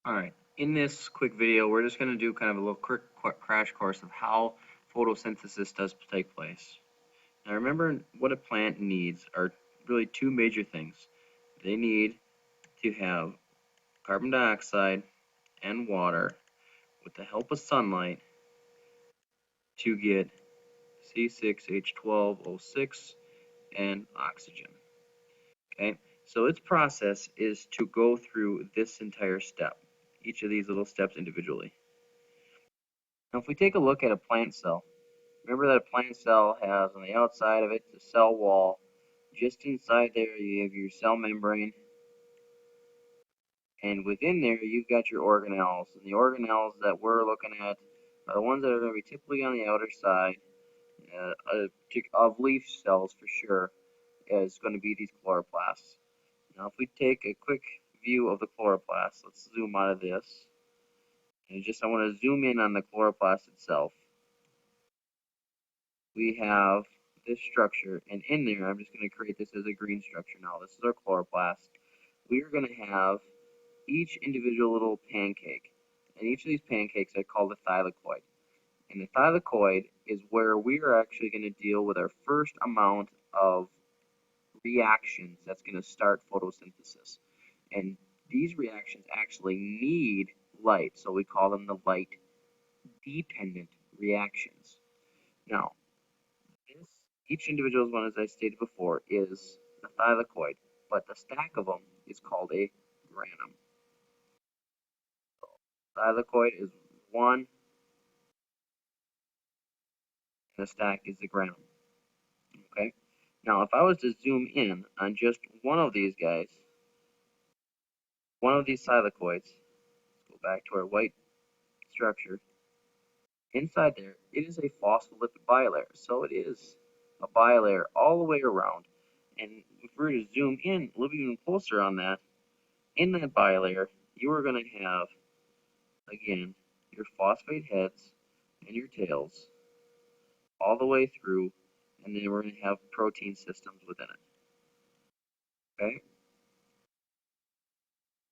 Alright, in this quick video, we're just going to do kind of a little quick crash course of how photosynthesis does take place. Now remember, what a plant needs are really two major things. They need to have carbon dioxide and water with the help of sunlight to get C6H12O6 and oxygen. Okay, so its process is to go through this entire step, each of these little steps individually. Now if we take a look at a plant cell, remember that a plant cell has on the outside of it the cell wall. Just inside there you have your cell membrane, and within there you've got your organelles. And the organelles that we're looking at are the ones that are going to be typically on the outer side of leaf cells for sure, is going to be these chloroplasts. Now if we take a quick view of the chloroplast, let's zoom out of this. And I want to zoom in on the chloroplast itself. We have this structure, and in there, I'm just going to create this as a green structure now. This is our chloroplast. We are going to have each individual little pancake, and each of these pancakes are called a thylakoid. And the thylakoid is where we are actually going to deal with our first amount of reactions that's going to start photosynthesis. And these reactions actually need light, so we call them the light-dependent reactions. Now, each individual one, as I stated before, is a thylakoid, but the stack of them is called a granum. Thylakoid is one, and the stack is the granum. Okay? Now, if I was to zoom in on just one of these guys, one of these thylakoids, let's go back to our white structure. Inside there, it is a phospholipid bilayer, so it is a bilayer all the way around. And if we were to zoom in a little even closer on that, in that bilayer, you are going to have, again, your phosphate heads and your tails all the way through, and then we're going to have protein systems within it. Okay?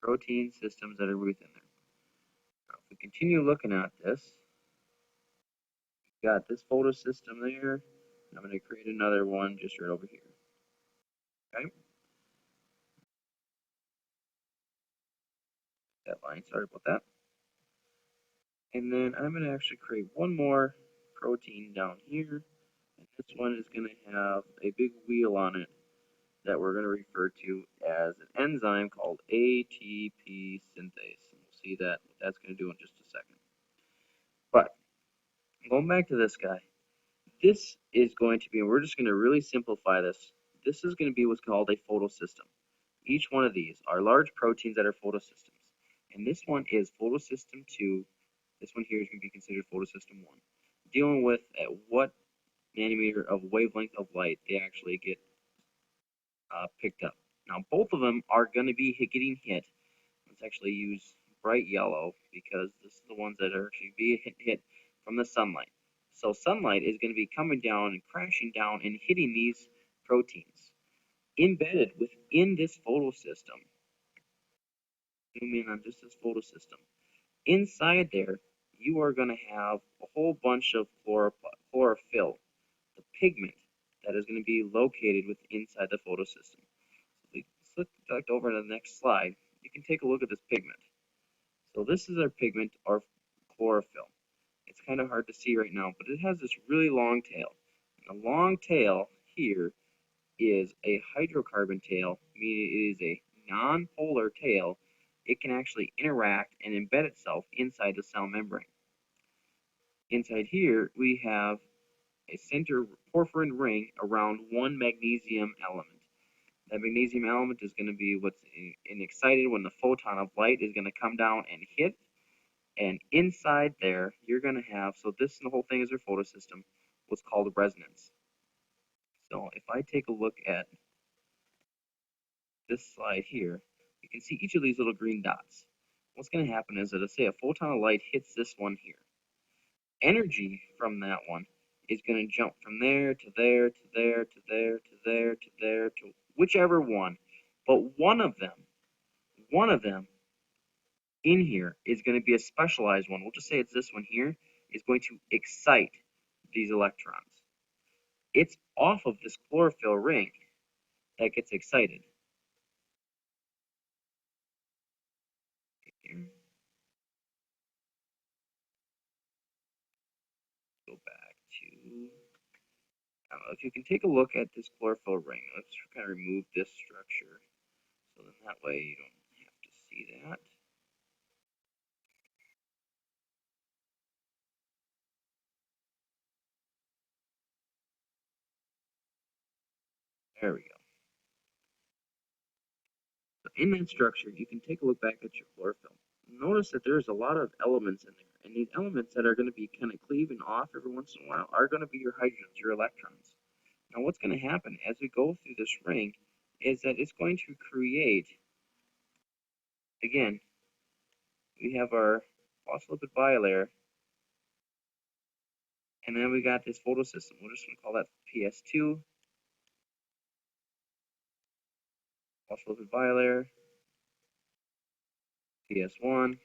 Protein systems that are within there. Now, if we continue looking at this, we've got this photosystem there, and I'm going to create another one just right over here. Okay? That line, sorry about that. And then I'm going to actually create one more protein down here, and this one is going to have a big wheel on it that we're going to refer to as an enzyme called ATP synthase. And we'll see what that's going to do in just a second. But going back to this guy, this is going to be, and we're just going to really simplify this, this is going to be what's called a photosystem. Each one of these are large proteins that are photosystems. And this one is photosystem 2. This one here is going to be considered photosystem 1. Dealing with at what nanometer of wavelength of light they actually get picked up. Now, both of them are going to be getting hit. Let's actually use bright yellow because this is the ones that are actually being hit from the sunlight. So sunlight is going to be coming down and crashing down and hitting these proteins. Embedded within this photosystem, zoom in on just this photosystem, inside there, you are going to have a whole bunch of chlorophyll, the pigment that is going to be located inside the photosystem. We flip back over to the next slide. You can take a look at this pigment. So this is our pigment, our chlorophyll. It's kind of hard to see right now, but it has this really long tail. And the long tail here is a hydrocarbon tail, meaning it is a non-polar tail. It can actually interact and embed itself inside the cell membrane. Inside here, we have a center porphyrin ring around one magnesium element. That magnesium element is going to be what's excited when the photon of light is going to come down and hit. And inside there, you're going to have, so this the whole thing is your photosystem, what's called a resonance. So if I take a look at this slide here, you can see each of these little green dots. What's going to happen is that, let's say a photon of light hits this one here. Energy from that one is going to jump from there to there to there to there to there to there to whichever one. But one of them in here is going to be a specialized one. We'll just say it's this one here, is going to excite these electrons. It's off of this chlorophyll ring that gets excited. Here, go back to, if you can take a look at this chlorophyll ring, let's kind of remove this structure. So then that way you don't have to see that. There we go. So in that structure, you can take a look back at your chlorophyll. Notice that there's a lot of elements in there, and these elements that are going to be kind of cleaving off every once in a while are going to be your hydrogens, your electrons. Now what's going to happen as we go through this ring is that it's going to create, again, we have our phospholipid bilayer, and then we got this photosystem. We're just going to call that PS2, phospholipid bilayer, PS1,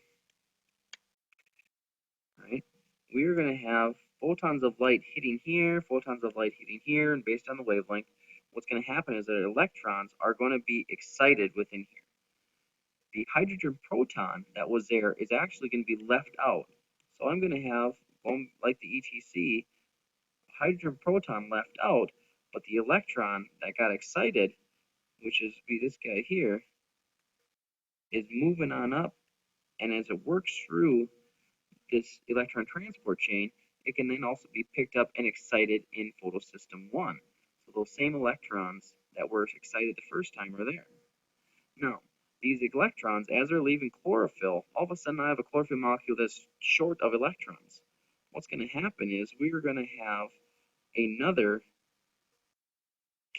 right? We're going to have photons of light hitting here, photons of light hitting here, and based on the wavelength, what's going to happen is that electrons are going to be excited within here. The hydrogen proton that was there is actually going to be left out. So I'm going to have, like the ETC, hydrogen proton left out, but the electron that got excited, which is be this guy here, is moving on up, and as it works through this electron transport chain, it can then also be picked up and excited in photosystem 1. So those same electrons that were excited the first time are there. Now, these electrons, as they're leaving chlorophyll, all of a sudden I have a chlorophyll molecule that's short of electrons. What's going to happen is we're going to have another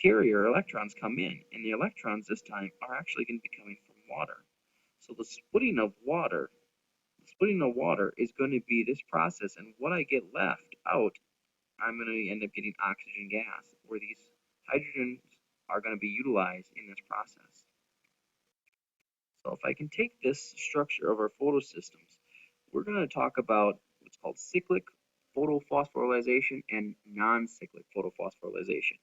carrier electrons come in, and the electrons this time are actually going to be coming from water. So the splitting of water is going to be this process, and what I get left out, I'm going to end up getting oxygen gas, where these hydrogens are going to be utilized in this process. So if I can take this structure of our photosystems, we're going to talk about what's called cyclic photophosphorylation and non-cyclic photophosphorylation.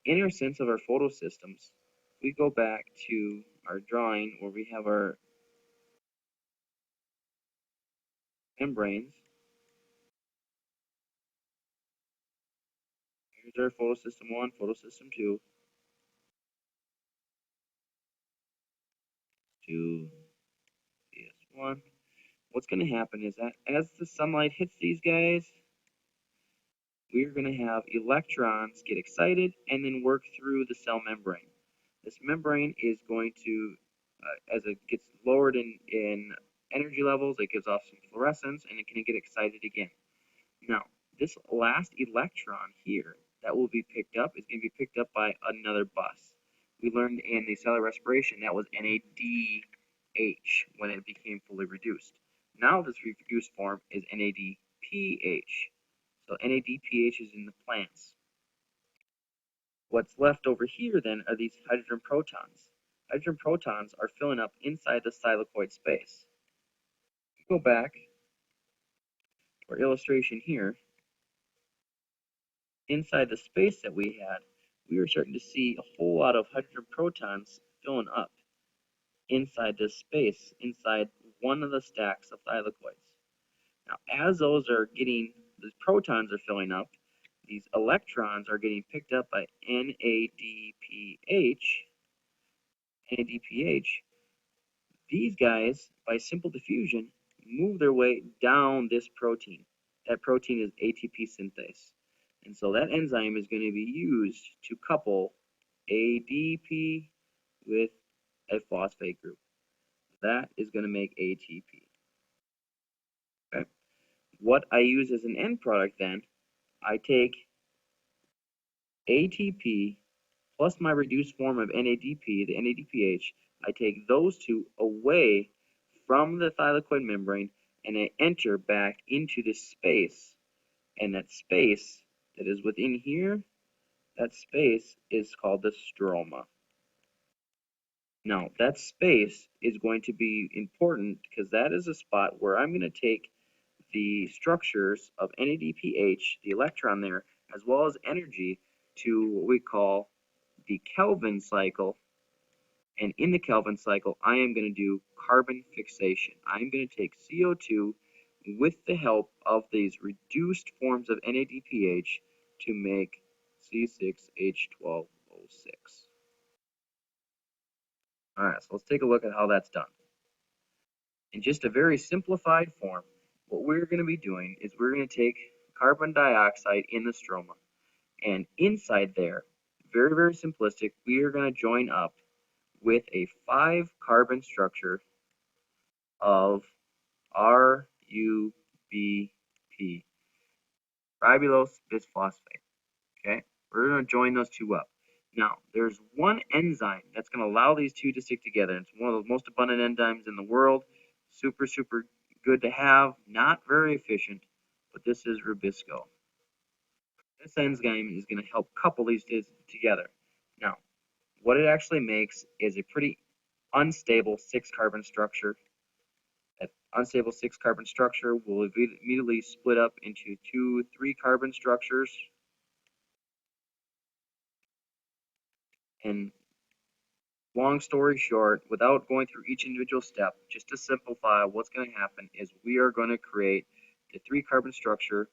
In our sense of our photosystems, we go back to our drawing where we have our membranes. Here's our photosystem 1, photosystem 2, 2, PS1. What's going to happen is that as the sunlight hits these guys, we're going to have electrons get excited and then work through the cell membrane. This membrane is going to, as it gets lowered in energy levels, it gives off some fluorescence and it can get excited again. Now, this last electron here that will be picked up is going to be picked up by another bus. We learned in the cellular respiration that was NADH when it became fully reduced. Now this reduced form is NADPH. So NADPH is in the plants. What's left over here then are these hydrogen protons. Hydrogen protons are filling up inside the thylakoid space. Go back to our illustration here. Inside the space that we had, we were starting to see a whole lot of hydrogen protons filling up inside this space, inside one of the stacks of thylakoids. Now, as those protons are filling up, these electrons are getting picked up by NADPH. These guys, by simple diffusion, move their way down this protein. That protein is ATP synthase. And so that enzyme is going to be used to couple ADP with a phosphate group. That is going to make ATP. Okay. What I use as an end product then, I take ATP plus my reduced form of NADP, the NADPH, I take those two away from the thylakoid membrane and I enter back into this space. And that space that is within here, that space is called the stroma. Now, that space is going to be important because that is a spot where I'm going to take the structures of NADPH, the electron there, as well as energy, to what we call the Kelvin cycle. And in the Kelvin cycle, I am going to do carbon fixation. I'm going to take CO2 with the help of these reduced forms of NADPH to make C6H12O6. All right, so let's take a look at how that's done. In just a very simplified form, what we're going to be doing is we're going to take carbon dioxide in the stroma, and inside there, very, very simplistic, we are going to join up with a 5-carbon structure of RUBP, ribulose bisphosphate. Okay, we're going to join those two up. Now, there's one enzyme that's going to allow these two to stick together. It's one of the most abundant enzymes in the world. Super, super good to have. Not very efficient, but this is Rubisco. This enzyme is going to help couple these together. Now, what it actually makes is a pretty unstable 6-carbon structure. That unstable 6-carbon structure will immediately split up into 2 3-carbon structures. And long story short, without going through each individual step, just to simplify, what's going to happen is we are going to create the 3-carbon structure.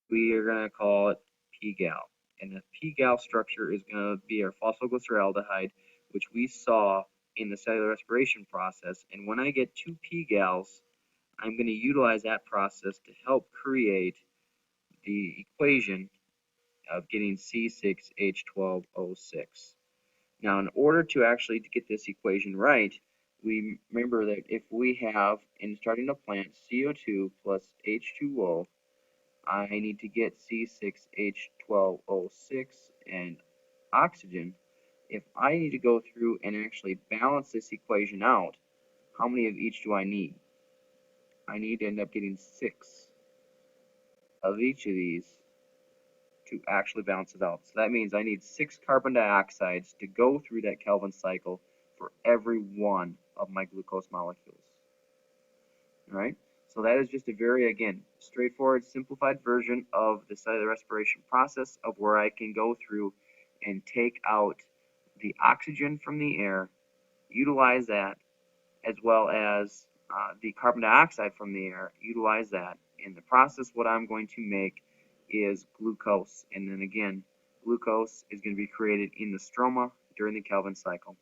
We are going to call it P-gal. And the P-gal structure is going to be our phosphoglyceraldehyde, which we saw in the cellular respiration process. And when I get 2 P-gals, I'm going to utilize that process to help create the equation of getting C6H12O6. Now, in order to actually get this equation right, we remember that if we have, in starting a plant, CO2 plus H2O, I need to get C6H12O6 and oxygen. If I need to go through and actually balance this equation out, how many of each do I need? I need to end up getting 6 of each of these to actually balance it out. So that means I need 6 carbon dioxides to go through that Kelvin cycle for every one of my glucose molecules. All right, so that is just a very, again, straightforward, simplified version of the cellular respiration process of where I can go through and take out the oxygen from the air, utilize that, as well as the carbon dioxide from the air, utilize that. In the process, what I'm going to make is glucose. And then again, glucose is going to be created in the stroma during the Kelvin cycle.